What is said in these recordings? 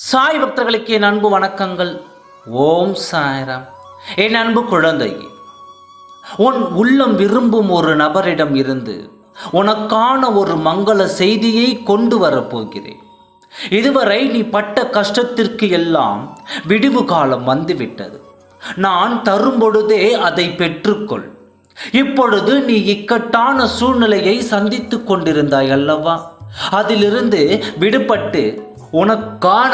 சாய் பக்தர்களுக்கு என் அன்பு வணக்கங்கள். ஓம் சாய்ராம். என் அன்பு குழந்தை, உன் உள்ளம் விரும்பும் ஒரு நபரிடம் இருந்து உனக்கான ஒரு மங்கள செய்தியை கொண்டு வரப்போகிறேன். இதுவரை நீ பட்ட கஷ்டத்திற்கு எல்லாம் விடிவு காலம் வந்துவிட்டது. நான் தரும் பொழுதே அதை பெற்றுக்கொள். இப்பொழுது நீ இக்கட்டான சூழ்நிலையை சந்தித்து கொண்டிருந்தாய் அல்லவா? அதிலிருந்து விடுபட்டு உனக்கான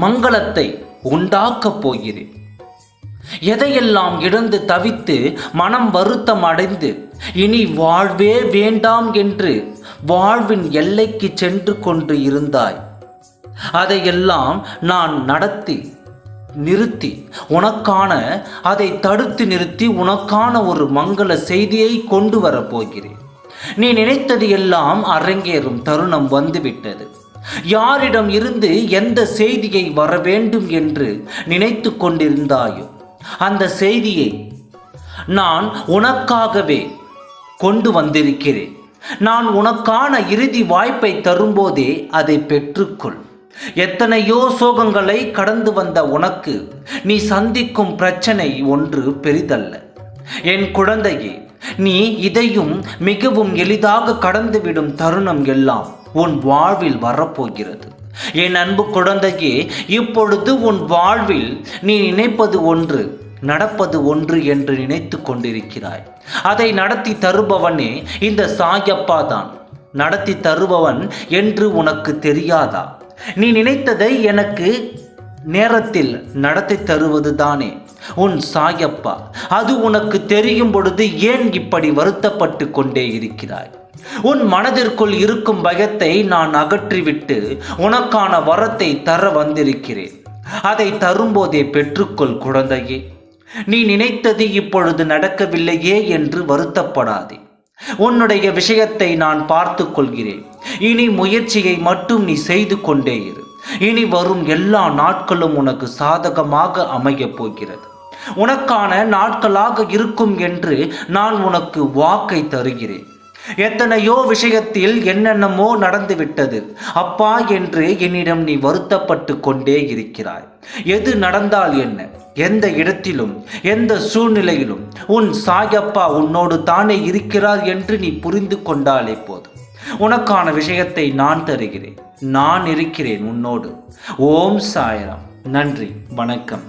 மங்களத்தை உண்டாக்கப் போகிறேன். எதையெல்லாம் இழந்து தவித்து மனம் வருத்தம் அடைந்து இனி வாழ்வே வேண்டாம் என்று வாழ்வின் எல்லைக்கு சென்று கொண்டு இருந்தாய், அதையெல்லாம் நான் நிறுத்தி உனக்கான அதை தடுத்து நிறுத்தி உனக்கான ஒரு மங்கள செய்தியை கொண்டு வரப்போகிறேன். நீ நினைத்தது எல்லாம் அரங்கேறும் தருணம் வந்துவிட்டது. யாரிடம் இருந்து எந்த செய்தியை வர வேண்டும் என்று நினைத்து கொண்டிருந்தாயோ அந்த செய்தியை நான் உனக்காகவே கொண்டு வந்திருக்கிறேன். நான் உனக்கான இறுதி வாய்ப்பை தரும்போதே அதை பெற்றுக்கொள். எத்தனையோ சோகங்களை கடந்து வந்த உனக்கு நீ சந்திக்கும் பிரச்சனை ஒன்று பெரிதல்ல. என் குழந்தையே, நீ இதையும் மிகவும் எளிதாக கடந்துவிடும் தருணம் எல்லாம் உன் வாழ்வில் வரப்போகிறது. என் அன்பு குழந்தையே, இப்பொழுது உன் வாழ்வில் நீ நினைப்பது ஒன்று, நடப்பது ஒன்று என்று நினைத்து கொண்டிருக்கிறாய். அதை நடத்தி தருபவனே இந்த சாயப்பா தான். நடத்தி தருபவன் என்று உனக்கு தெரியாதா? நீ நினைத்ததை எனக்கு நேரத்தில் நடத்தி தருவது தானே உன் சாயப்பா. அது உனக்கு தெரியும் பொழுது ஏன் இப்படி வருத்தப்பட்டு கொண்டே இருக்கிறாய்? உன் மனதிற்குள் இருக்கும் பயத்தை நான் அகற்றிவிட்டு உனக்கான வரத்தை தர வந்திருக்கிறேன். அதை தரும்போதே பெற்றுக்கொள் குழந்தையே. நீ நினைத்தது இப்பொழுது நடக்கவில்லையே என்று வருத்தப்படாதே. உன்னுடைய விஷயத்தை நான் பார்த்து கொள்கிறேன். இனி முயற்சியை மட்டும் நீ செய்து கொண்டே இரு. இனி வரும் எல்லா நாட்களும் உனக்கு சாதகமாக அமையப் போகிறது. உனக்கான நாட்களாக இருக்கும் என்று நான் உனக்கு வாக்கை தருகிறேன். எத்தனையோ விஷயத்தில் என்னென்னமோ நடந்துவிட்டது அப்பா என்று என்னிடம் நீ வருத்தப்பட்டு கொண்டே இருக்கிறாய். எது நடந்தால் என்ன, எந்த இடத்திலும் எந்த சூழ்நிலையிலும் உன் சாயப்பா உன்னோடு தானே இருக்கிறார் என்று நீ புரிந்து கொண்டாலே போதும். உனக்கான விஷயத்தை நான் தருகிறேன். நான் இருக்கிறேன் உன்னோடு. ஓம் சாய்ராம். நன்றி, வணக்கம்.